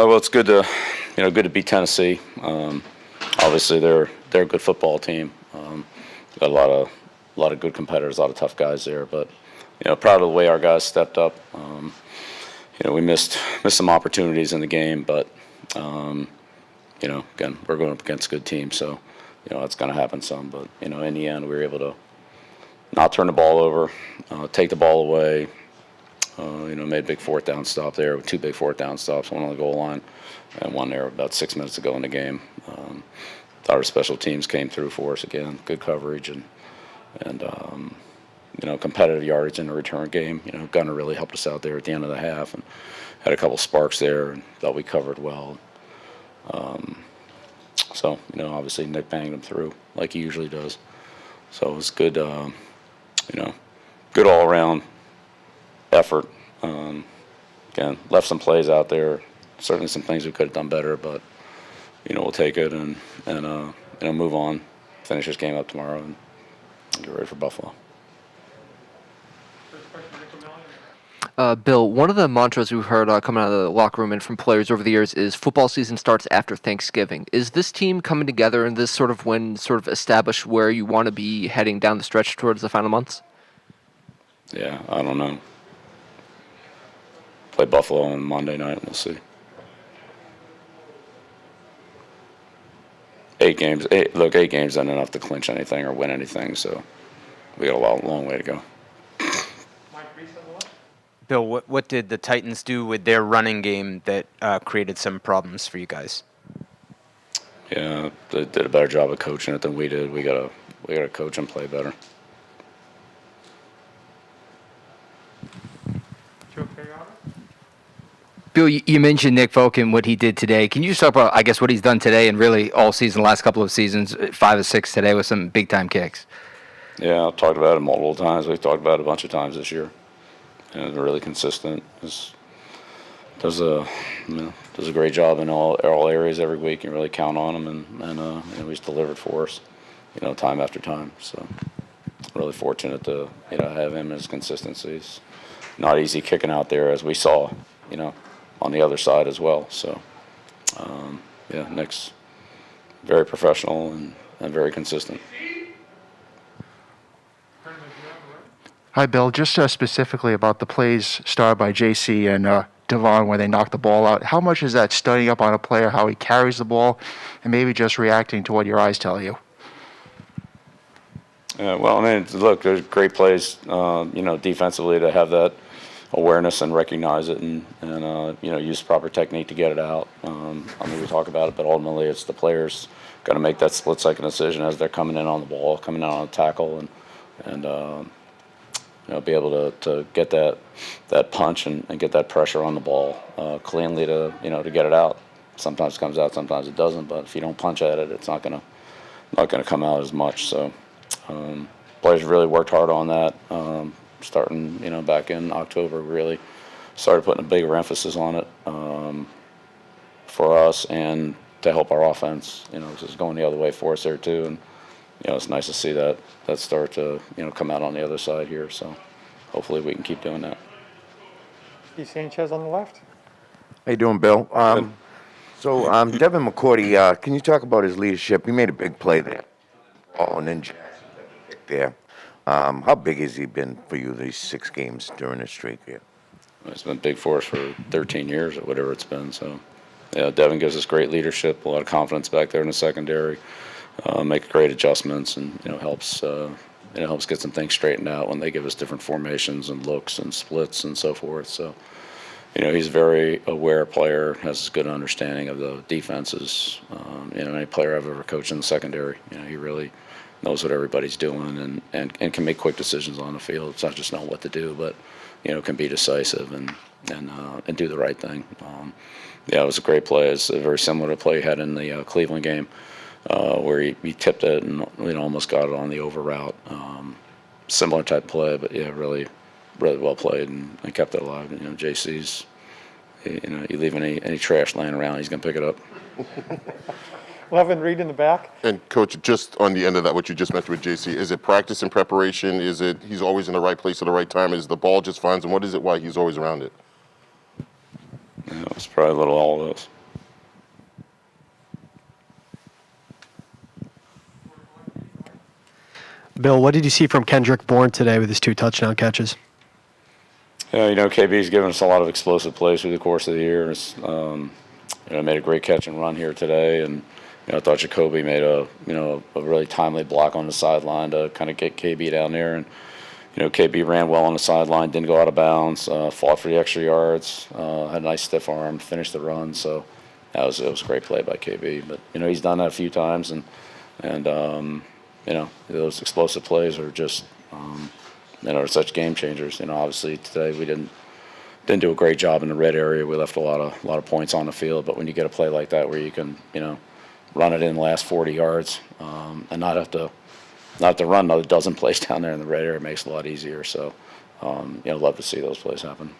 Well, it's good to beat Tennessee. Obviously, they're a good football team. Got a lot of good competitors, a lot of tough guys there. But proud of the way our guys stepped up. We missed some opportunities in the game, but again, we're going up against good teams, so it's going to happen some. But in the end, we were able to not turn the ball over, take the ball away. Made a big fourth down stop there with 2 big fourth down stops, one on the goal line and one there about 6 minutes to go in the game. Thought our special teams came through for us again, good coverage and competitive yardage in the return game. Gunner really helped us out there at the end of the half and had a couple sparks there and thought we covered well. So obviously Nick banged him through like he usually does. So it was good, good all around effort. Again, left some plays out there. Certainly some things we could have done better, but we'll take it and move on, finish this game up tomorrow, and get ready for Buffalo. Bill, one of the mantras we've heard coming out of the locker room and from players over the years is football season starts after Thanksgiving. Is this team coming together in this sort of establish where you want to be heading down the stretch towards the final months? Yeah, I don't know. Play Buffalo on Monday night, we'll see. 8 games. 8 games isn't enough to clinch anything or win anything, so we got a long way to go. Bill, what did the Titans do with their running game that created some problems for you guys? Yeah, they did a better job of coaching it than we did. We gotta coach and play better. Bill, you mentioned Nick Folk and what he did today. Can you just talk about, I guess, what he's done today and really all season, the last couple of seasons, 5 or 6 today with some big-time kicks? Yeah, I've talked about it multiple times. We've talked about it a bunch of times this year. And they're really consistent. Does a great job in all areas every week. You really count on him, and he's delivered for us, time after time. So really fortunate to have him and his consistency. It's not easy kicking out there, as we saw, on the other side as well. So Nick's very professional and very consistent. Hi, Bill. Just specifically about the plays started by JC and Devon where they knocked the ball out. How much is that studying up on a player, how he carries the ball, and maybe just reacting to what your eyes tell you? Well, look, there's great plays, defensively to have that awareness and recognize it and use proper technique to get it out. We talk about it, but ultimately it's the players got to make that split-second decision as they're coming in on the ball, coming out on a tackle, and be able to get that punch and get that pressure on the ball cleanly to get it out. Sometimes it comes out, sometimes it doesn't. But if you don't punch at it, it's not gonna come out as much. So players really worked hard on that. Starting back in October, we really started putting a bigger emphasis on it for us and to help our offense. Just going the other way for us there too. And it's nice to see that start to come out on the other side here. So hopefully we can keep doing that. Steve Sanchez on the left. How you doing, Bill? Devin McCourty, can you talk about his leadership? He made a big play there. And then Jackson kick there. How big has he been for you these 6 games during this streak here? It's been big for us for 13 years or whatever it's been. So Devin gives us great leadership, a lot of confidence back there in the secondary. Make great adjustments and helps get some things straightened out when they give us different formations and looks and splits and so forth. So he's a very aware player, has a good understanding of the defenses. Any player I've ever coached in the secondary, he really knows what everybody's doing and can make quick decisions on the field. It's not just knowing what to do, but can be decisive and do the right thing. It was a great play. It's very similar to the play he had in the Cleveland game. Where he tipped it and almost got it on the over route. Similar type play, but really well played and kept it alive. JC's, you leave any trash laying around, he's gonna pick it up. Levin Reed in the back. And Coach, just on the end of that, what you just mentioned with JC, is it practice and preparation? Is it he's always in the right place at the right time? Is the ball just finds him? What is it? Why he's always around it? It's probably a little all of those. Bill, what did you see from Kendrick Bourne today with his 2 touchdown catches? Yeah, KB's given us a lot of explosive plays through the course of the year. Made a great catch and run here today, and I thought Jacoby made a really timely block on the sideline to kind of get KB down there, and KB ran well on the sideline, didn't go out of bounds, fought for the extra yards, had a nice stiff arm, finished the run. So it was a great play by KB. But he's done that a few times, and those explosive plays are just such game changers. Obviously today we didn't do a great job in the red area. We left a lot of points on the field. But when you get a play like that where you can run it in the last 40 yards and not have to run another dozen plays down there in the red area, it makes it a lot easier. So love to see those plays happen.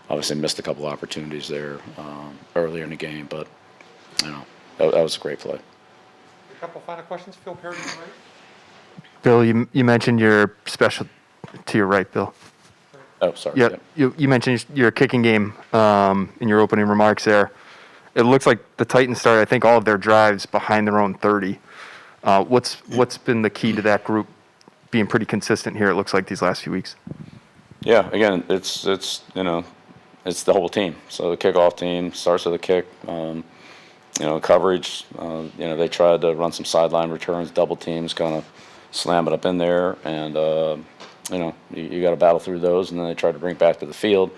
Obviously missed a couple opportunities there earlier in the game, but that was a great play. A couple final questions. Phil Perry, right? Bill, you mentioned your special to your right, Bill. Oh, sorry. Yeah, you mentioned your kicking game in your opening remarks there. It looks like the Titans started, I think, all of their drives behind their own 30. What's been the key to that group being pretty consistent here? It looks like these last few weeks. Yeah, again, it's the whole team. So the kickoff team starts with a kick. Coverage. They tried to run some sideline returns, double teams, kind of slam it up in there, and you got to battle through those, and then they tried to bring it back to the field.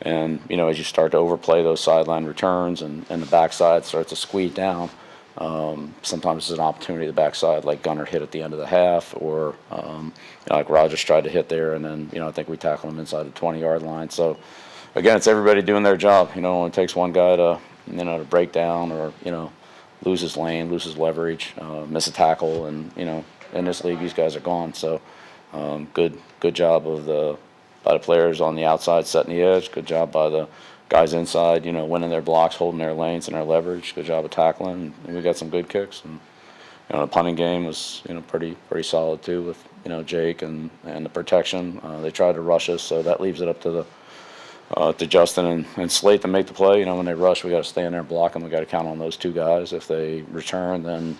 And as you start to overplay those sideline returns and the backside starts to squeeze down, sometimes it's an opportunity the backside, like Gunner hit at the end of the half, or like Rogers tried to hit there, and then I think we tackled him inside the 20-yard line. So again, it's everybody doing their job. It only takes one guy to to break down or lose his lane, lose his leverage, miss a tackle, and in this league these guys are gone. So good job by the players on the outside setting the edge. Good job by the guys inside, winning their blocks, holding their lanes and their leverage. Good job of tackling. And we got some good kicks. And the punting game was pretty solid too with Jake and the protection. They tried to rush us, so that leaves it up to Justin and Slate to make the play. When they rush, we got to stay in there and block them. We got to count on those 2 guys. If they return, then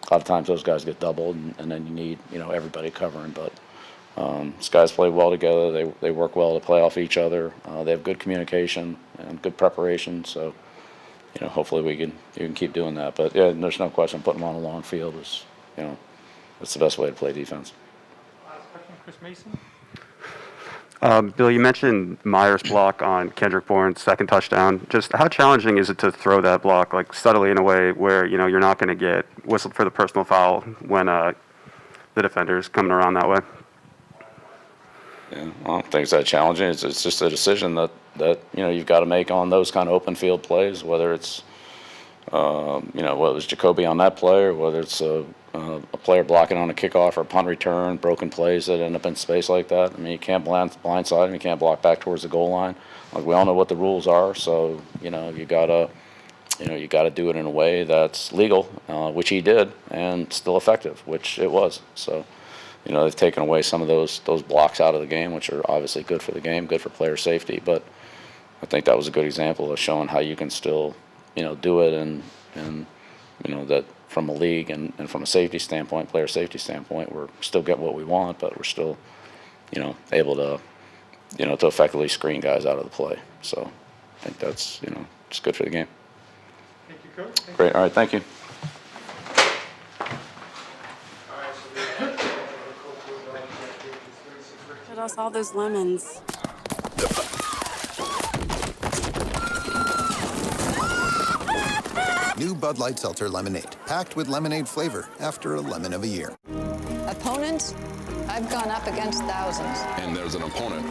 a lot of times those guys get doubled, and then you need everybody covering. But these guys play well together. They work well to play off each other. They have good communication and good preparation. So hopefully you can keep doing that. But yeah, there's no question putting them on a long field is it's the best way to play defense. Last question, Chris Mason. Bill, you mentioned Meyer's block on Kendrick Bourne's second touchdown. Just how challenging is it to throw that block subtly in a way where you're not going to get whistled for the personal foul when the defender's coming around that way? Yeah, I don't think it's that challenging. It's just a decision that you've got to make on those kind of open field plays, whether it's whether it's Jacoby on that play or whether it's a player blocking on a kickoff or a punt return, broken plays that end up in space like that. I mean, you can't blindside them. You can't block back towards the goal line. We all know what the rules are, so you gotta do it in a way that's legal, which he did, and still effective, which it was. So. They've taken away some of those blocks out of the game, which are obviously good for the game, good for player safety. But I think that was a good example of showing how you can still, do it, and that from a league and from a safety standpoint, player safety standpoint, we're still getting what we want, but we're still, able to, to effectively screen guys out of the play. So I think that's, just good for the game. Thank you, Coach. Great. All right. Thank you. Get us all those lemons. New Bud Light Seltzer Lemonade, packed with lemonade flavor after a lemon of a year. Opponents? I've gone up against thousands. And there's an opponent